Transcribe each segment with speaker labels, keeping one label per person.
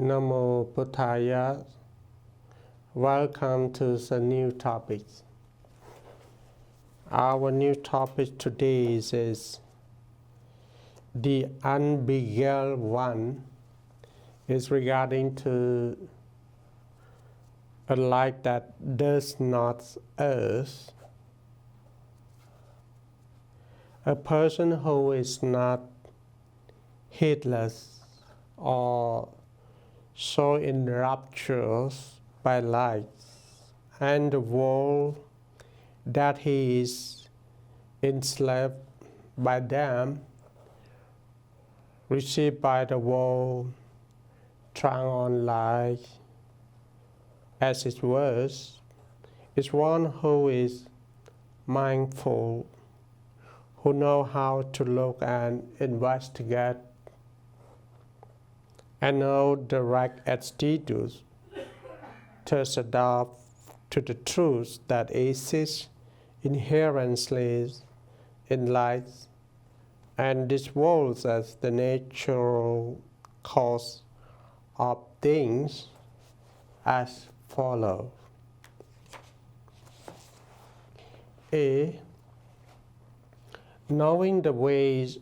Speaker 1: Namo Buddhaya. Welcome to the new topic. Our new topic today is the unbeguiled one. Is regarding to a light that does not err. A person who is not heedless or so enraptured by light and the world that he is enslaved by them, received by the world, trying on light as it was, is one who is mindful, who knows how to look and investigate and know the right attitudes to adopt to the truth that exists inherently in light and this world as the natural cause of things as follows. A. Knowing the ways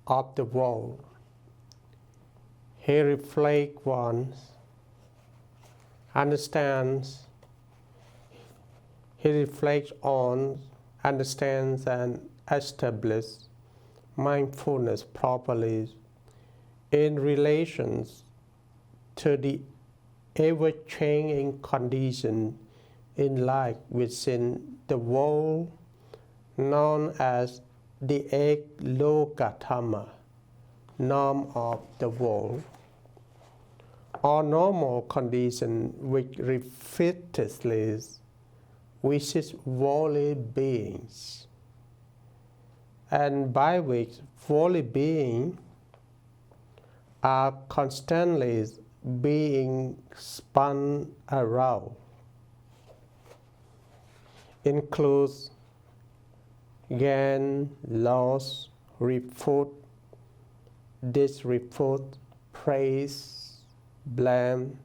Speaker 1: of the world, he reflects once, understands, he reflects on, understands and establishes mindfulness properly in relations to the ever-changing condition in life within the world known as the Dharma, norm of the world, or normal condition which repeatedly wishes worldly beings, and by which worldly beings are constantly being spun around, includes gain, loss, repute, disrepute, praise, blame,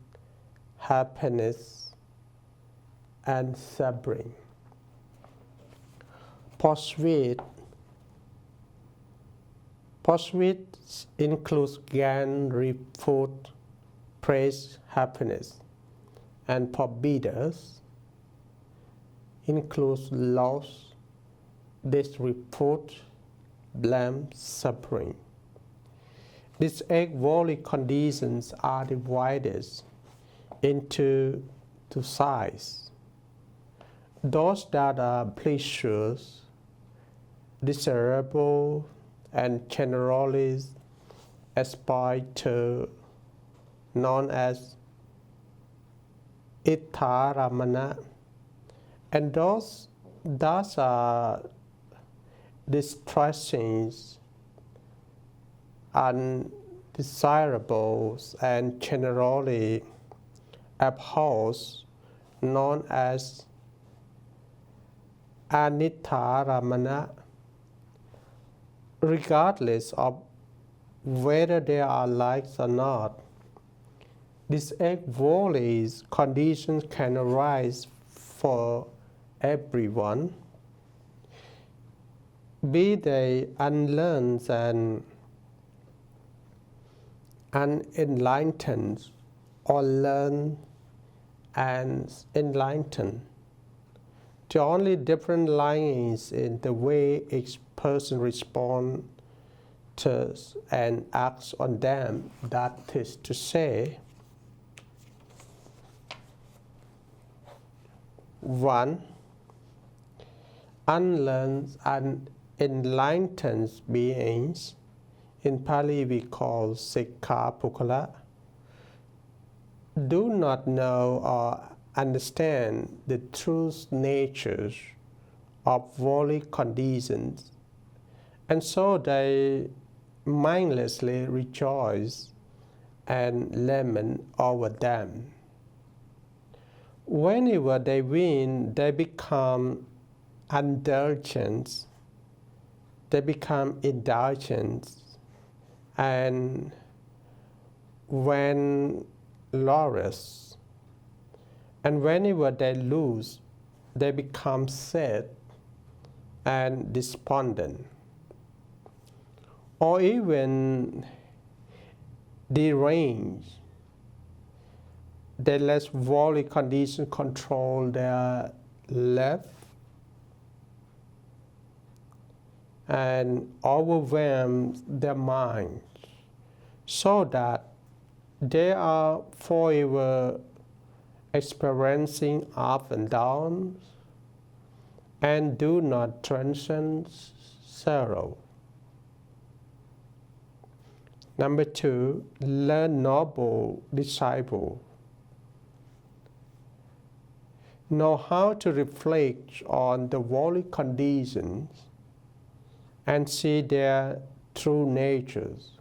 Speaker 1: happiness, and suffering. Pursuit includes gain, repute, praise, happiness, and forbidders includes loss, disrepute, blame, suffering. These 8 worldly conditions are divided into 2 sides. Those that are pleasures, desirable, and generally aspired to, known as Itaramana, and those are distressing, undesirables, and generally abhorred, known as Anitaramana, regardless of whether they are liked or not. These 8 worldly conditions can arise for everyone, be they unlearned and unenlightened, or learned and enlightened. The only different line is in the way each person responds to and acts on them. That is to say, 1. Unlearned and enlightened beings, in Pali we call Sakya Pukala, do not know or understand the true natures of worldly conditions, and so they mindlessly rejoice and lament over them. Whenever they win, they become indulgent, and when lawless, and whenever they lose, they become sad and despondent, or even deranged. They let worldly conditions control their life and overwhelm their minds, so that they are forever experiencing up and downs and do not transcend sorrow. Number 2, learn noble disciple. Know how to reflect on the worldly conditions and see their true natures.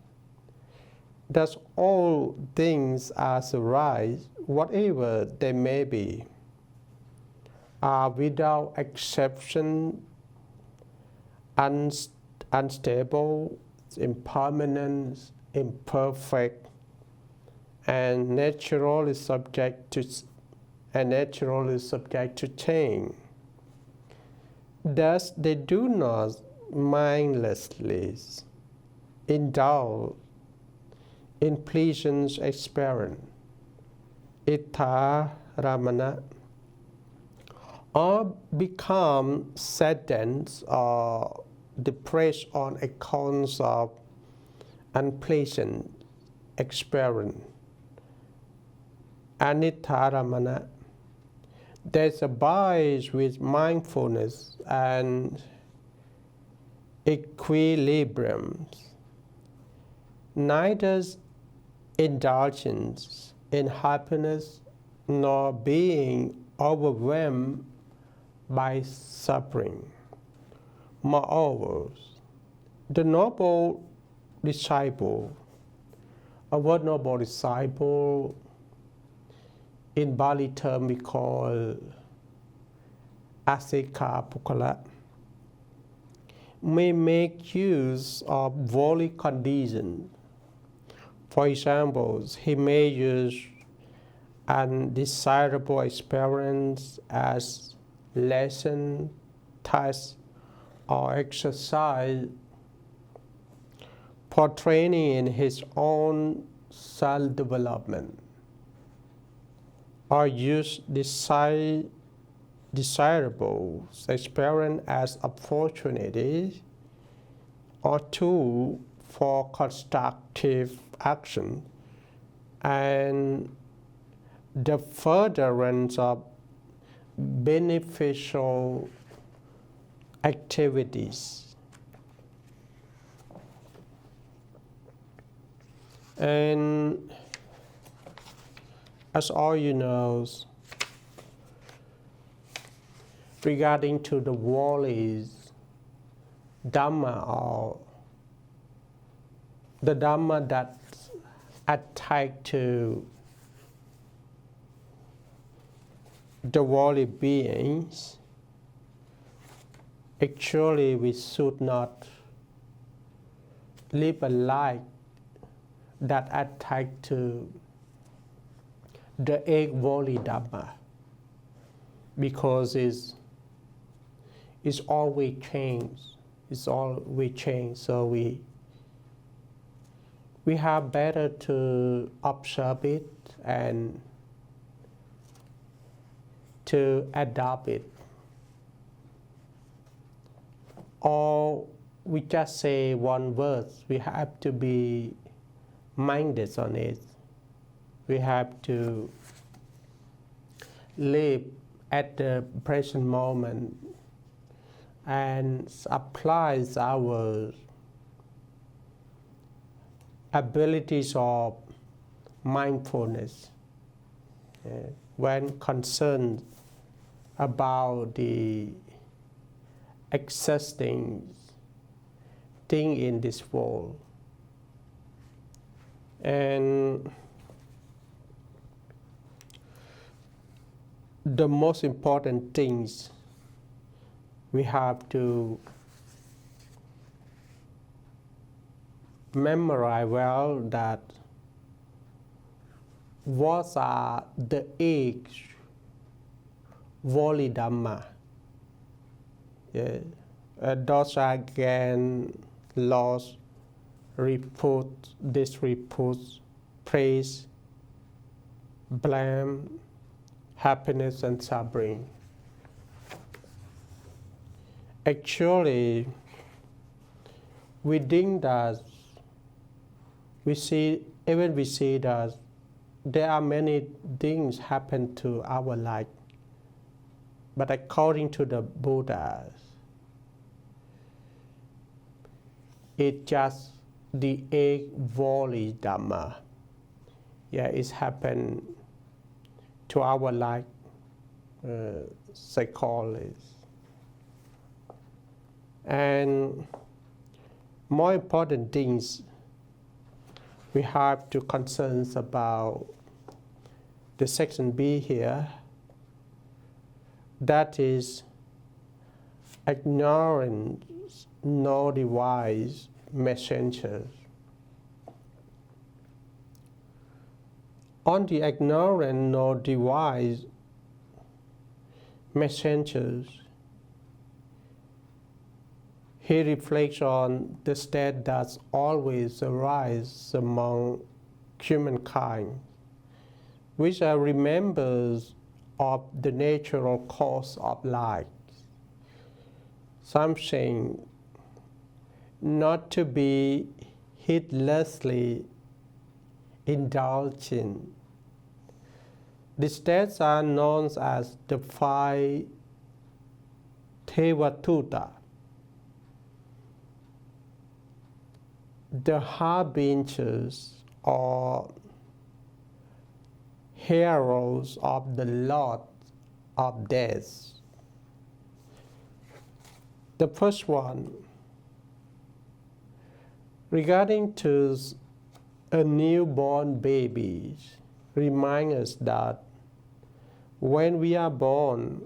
Speaker 1: Thus all things as arise, whatever they may be, are without exception unstable, impermanent, imperfect, and naturally subject to change. Thus they do not mindlessly indulge in pleasant experience, ramana, or become saddened or depressed on account of unpleasant experience, ramana. They abide with mindfulness and equilibrium. Neither indulgence in happiness nor being overwhelmed by suffering. Moreover, the noble disciple, our noble disciple, in Bali term we call Asika Pukala, may make use of worldly conditions. For example, he may use undesirable experience as lesson, task, or exercise for training in his own self-development, or use desirable experience as opportunity or tool for constructive action and the furtherance of beneficial activities. And as all you know, regarding to the worldly Dharma, or the Dharma that attack to the worldly beings, actually we should not live a life that attack to the egg worldly Dharma, because it's always change. It's always change. So we have better to observe it and to adopt it. Or we just say one word, we have to be minded on it. We have to live at the present moment and apply our abilities of mindfulness when concerned about the existing thing in this world. And the most important things we have to memorize well, that what are the 8 Voli Dhamma. Yeah. Those are gain, loss, repute, disrepute, praise, blame, happiness, and suffering. Actually, we think that we see that there are many things happen to our life, but according to the Buddha, it's just the 8 Voli Dhamma. Yeah, it's happened to our life, psychologists. And more important things, we have to concern about the section B here. That is ignorance, no device, messengers. On the ignorant, no device, messengers, he reflects on the state that always arises among humankind, which are remembers of the natural course of life, something not to be heedlessly indulged in. The states are known as the 5 Tevatuta, the harbingers or heroes of the Lord of Death. The first one, regarding to a newborn baby, reminds us that when we are born,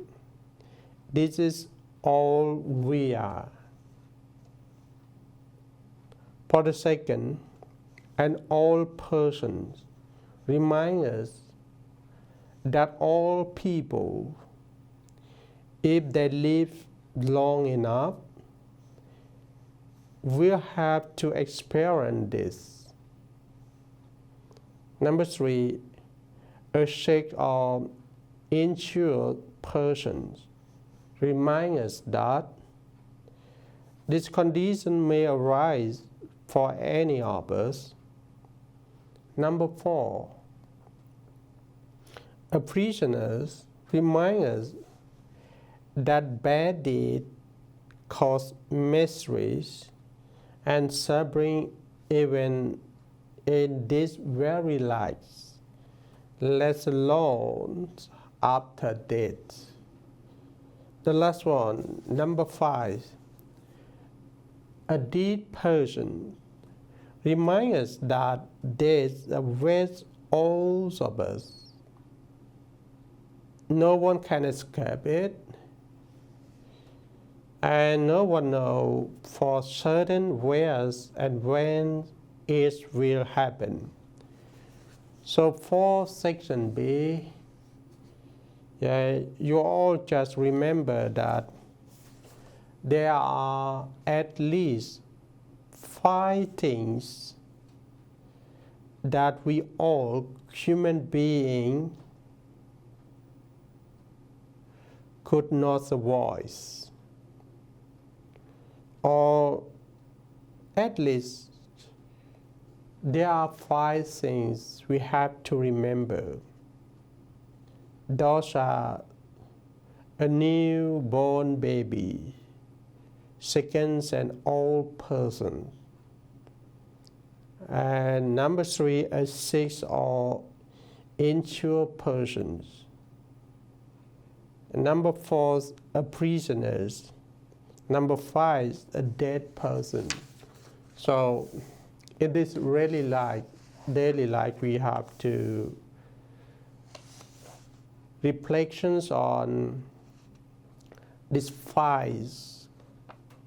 Speaker 1: this is all we are. For the second, an old person reminds us that all people, if they live long enough, will have to experience this. Number 3, a sick or injured person reminds us that this condition may arise for any of us. Number 4, a prisoner reminds us that bad deeds cause miseries and suffering even in this very life, let alone after death. The last one, number 5, a dead person reminds us that death awaits all of us. No one can escape it, and no one knows for certain where and when it will happen. So for section B, you all just remember that there are at least 5 things that we all human beings could not avoid, or at least there are 5 things we have to remember. Those are a newborn baby, second, an old person, and number 3, a sick or injured person. Number 4, a prisoner. Number 5, a dead person. So in this daily life, we have to reflections on these 5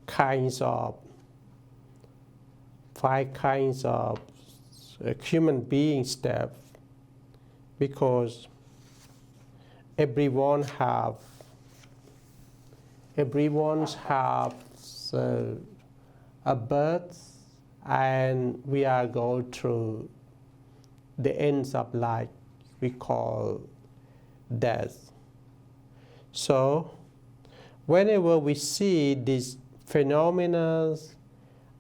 Speaker 1: kinds of human being steps because everyone's have a birth, and we are going through the ends of life we call death. So whenever we see these phenomena,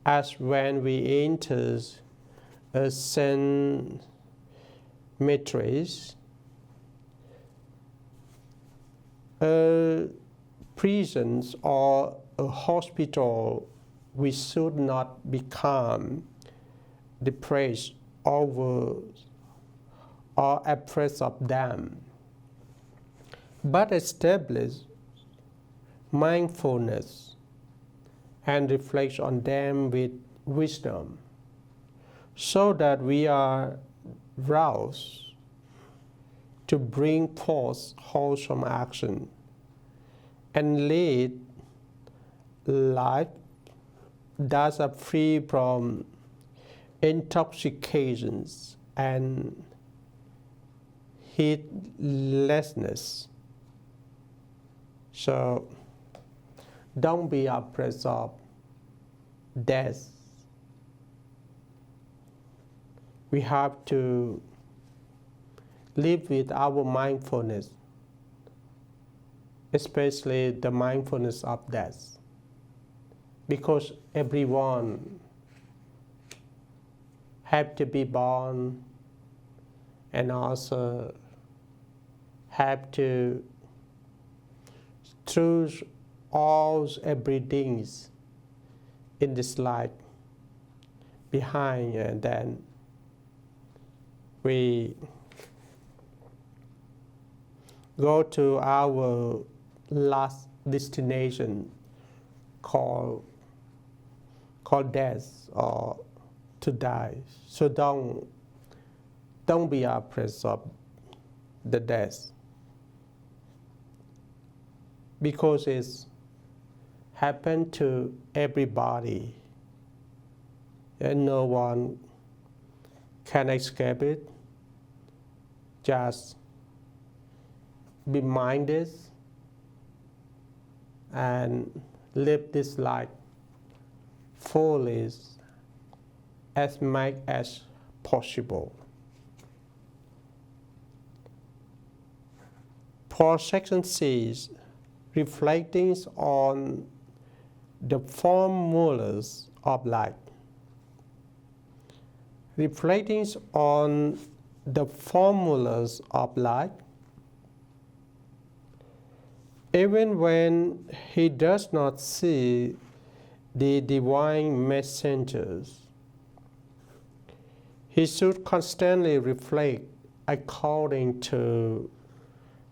Speaker 1: as when we enter a St. Matrix, a prison or a hospital, we should not become depressed over or afraid of them, but establish mindfulness and reflect on them with wisdom, so that we are roused to bring forth wholesome action and lead life that are free from intoxications and heedlessness. So don't be afraid of death. We have to live with our mindfulness, especially the mindfulness of death, because everyone have to be born and also have to choose all everything in this life behind, and then we go to our last destination called death, or to die. So don't be afraid of the death, because it's happened to everybody and no one can escape it. Just be minded and live this life fully as much as possible. For section C, reflecting on the formulas of life. Reflecting on the formulas of life, even when he does not see the divine messengers, he should constantly reflect according to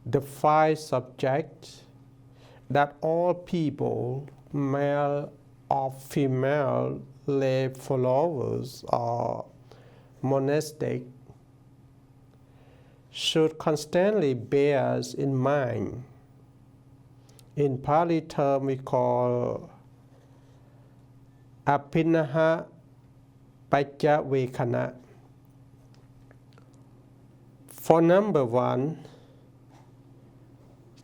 Speaker 1: the 5 subjects that all people, male or female, lay followers or monastic, should constantly bear in mind. In Pali term we call apinnaha pajjavekana. For number 1,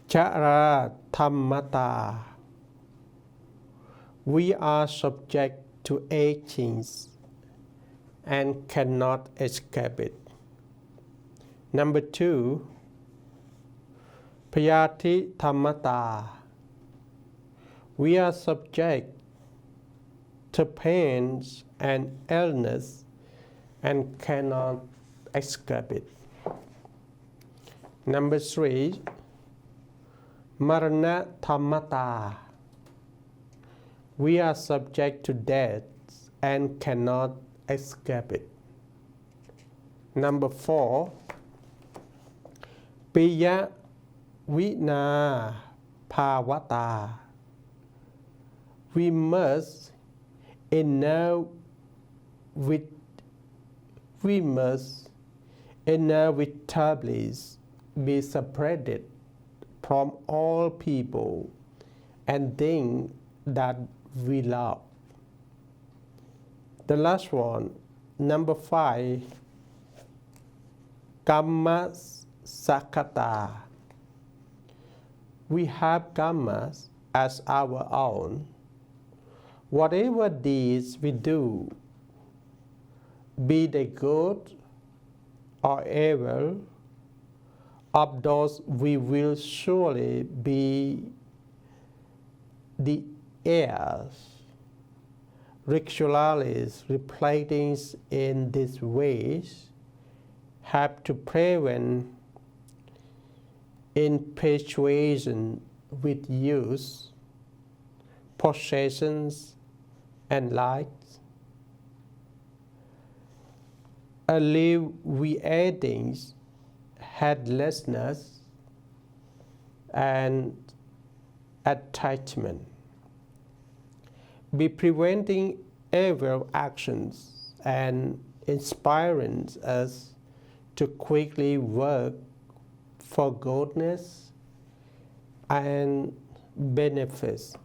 Speaker 1: chara dhammata. We are subject to aging and cannot escape it. Number 2, payati dhammata. We are subject to pains and illness and cannot escape it. Number 3, marana dhammata. We are subject to death and cannot escape it. Number 4, piya vina bhavata. We must inevitably be separated from all people and things that we love. The last one, number 5, kamma Sakya. We have karmas as our own. Whatever deeds we do, be they good or evil, of those we will surely be the heirs. Ritualists reflecting in these ways have to prevent infatuation with use, possessions, and likes. Alleviating heedlessness and attachment. Be preventing evil actions and inspiring us to quickly work for goodness and benefits.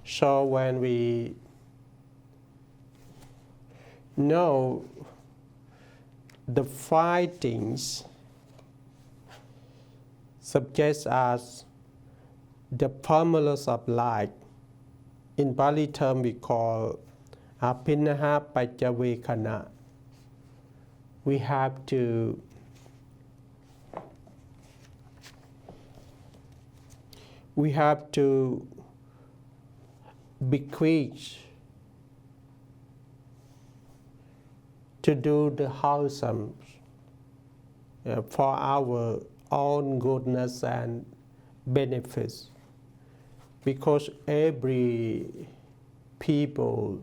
Speaker 1: So when we know the fightings suggest us the formulas of life. In Pali term we call apinnaha pajjavekana. We have to bequeath to do the wholesome for our own goodness and benefits. Because every people,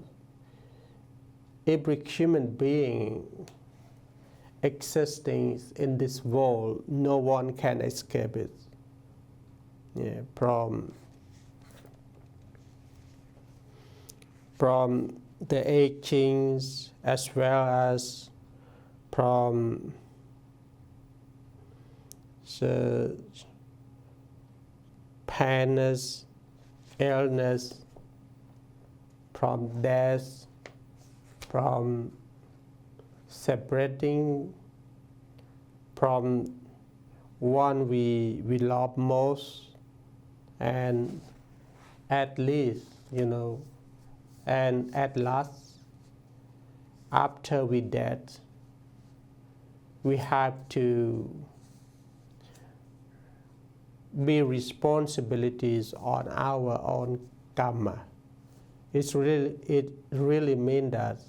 Speaker 1: every human being existing in this world, no one can escape it. From the agings as well as from the pains, illness, from death, from separating from one we love most, and at least, and at last, after we dead, we have to be responsibilities on our own karma. It really means that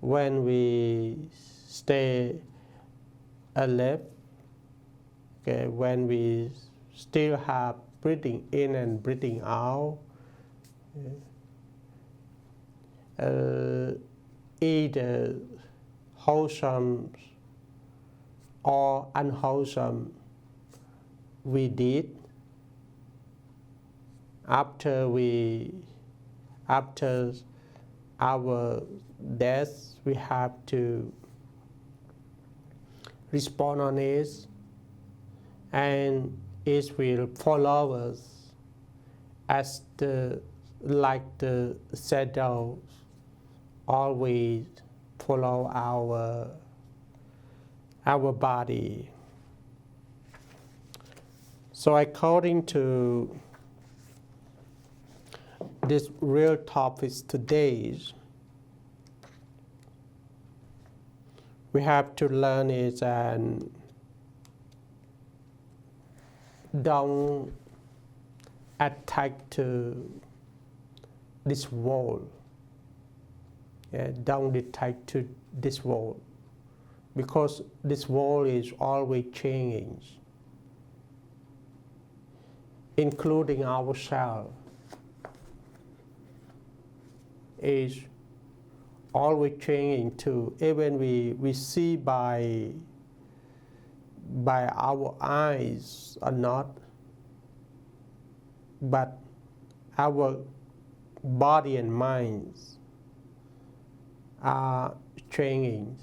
Speaker 1: when we stay alive, when we still have breathing in and breathing out, either wholesome or unwholesome we did, after our death, we have to respond on it, and it will follow us as like the shadows always follow our body. So according to this real topics today, we have to learn it and don't attack to this world. Don't attack to this world, because this world is always changing, including ourselves. Is always changing too. Even we see by our eyes or not, but our body and minds are changing,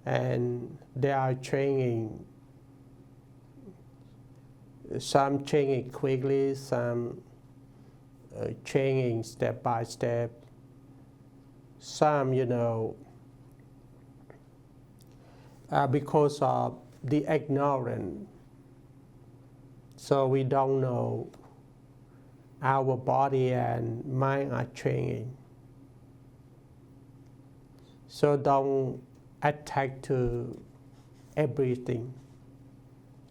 Speaker 1: and they are changing. Some changing quickly, some changing step by step. Some, because of the ignorant. So we don't know our body and mind are changing. So don't attack to everything.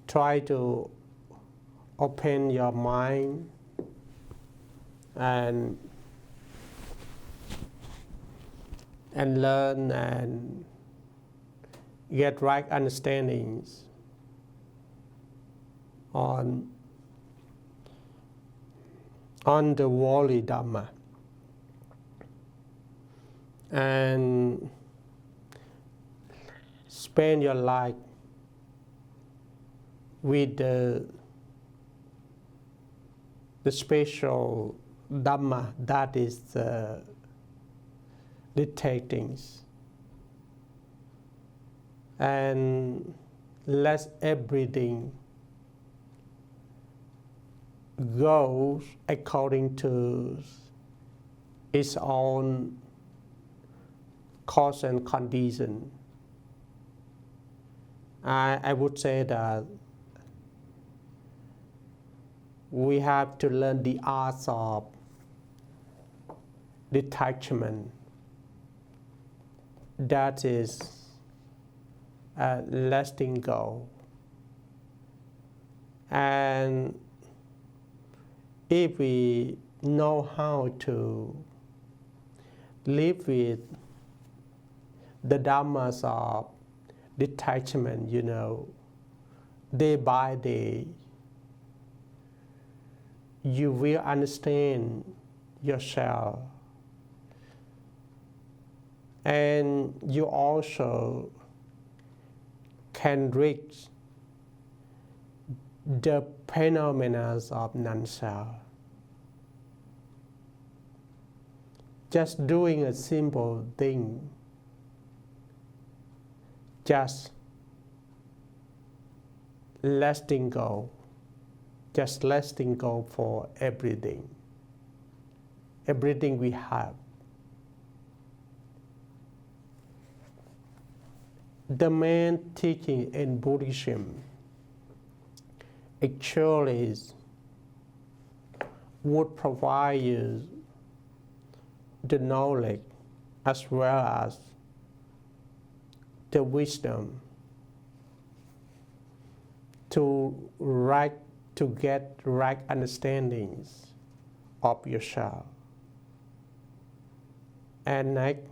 Speaker 1: Try to open your mind and learn and get right understandings on the worldly Dharma. And spend your life with the special Dhamma that is dictating, and let everything go according to its own cause and condition. I would say that we have to learn the art of detachment. That is letting go. And if we know how to live with the dhammas of detachment, day by day, you will understand yourself. And you also can reach the phenomena of non-self. Just doing a simple thing, just letting go, just letting go for everything we have. The main teaching in Buddhism actually would provide you the knowledge as well as the wisdom to get right understandings of yourself. And next,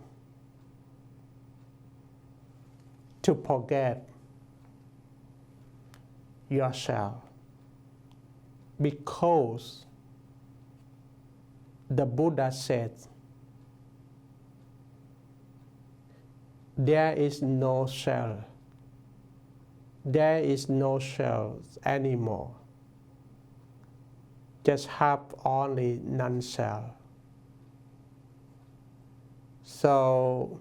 Speaker 1: to forget yourself, because the Buddha said there is no self. There is no self anymore. Just have only non-self. So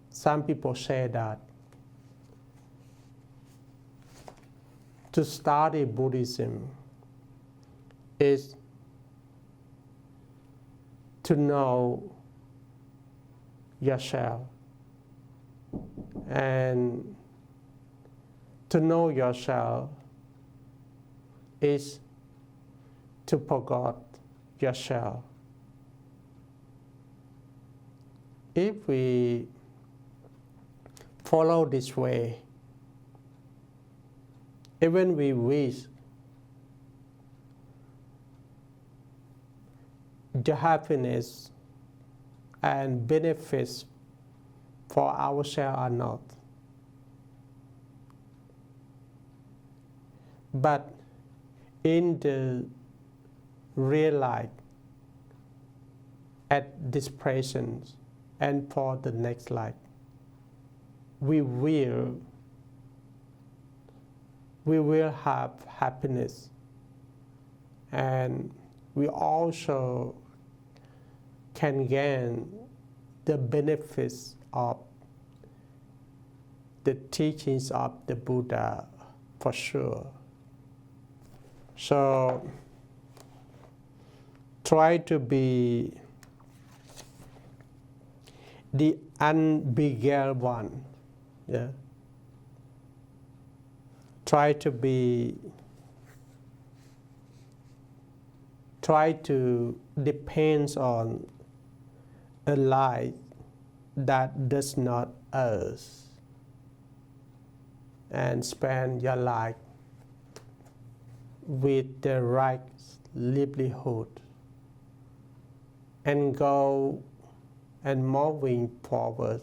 Speaker 1: some people say that to study Buddhism is to know yourself. And to know yourself is to forget yourself. If we follow this way, even we wish the happiness and benefits for ourselves or not. But in the real life, at this present and for the next life, we will have happiness, and we also can gain the benefits of the teachings of the Buddha for sure. So try to be the unbeguiled one. Yeah. try to depends on a life that does not us, and spend your life with the right livelihood and go and moving forward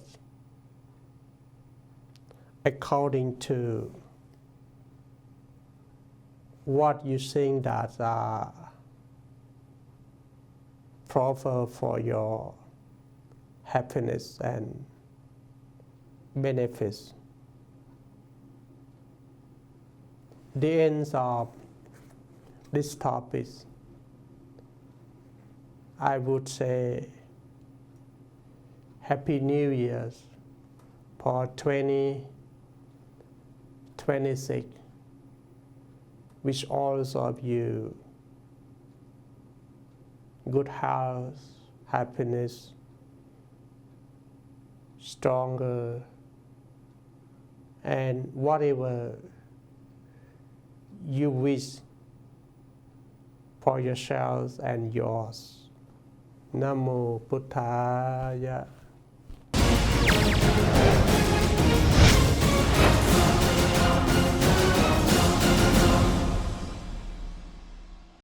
Speaker 1: according to what you think that are proper for your happiness and benefits. The end of this topic, I would say Happy New Year for 2026. Wish all of you good health, happiness, stronger, and whatever you wish for yourselves and yours. Namo Buddhaya.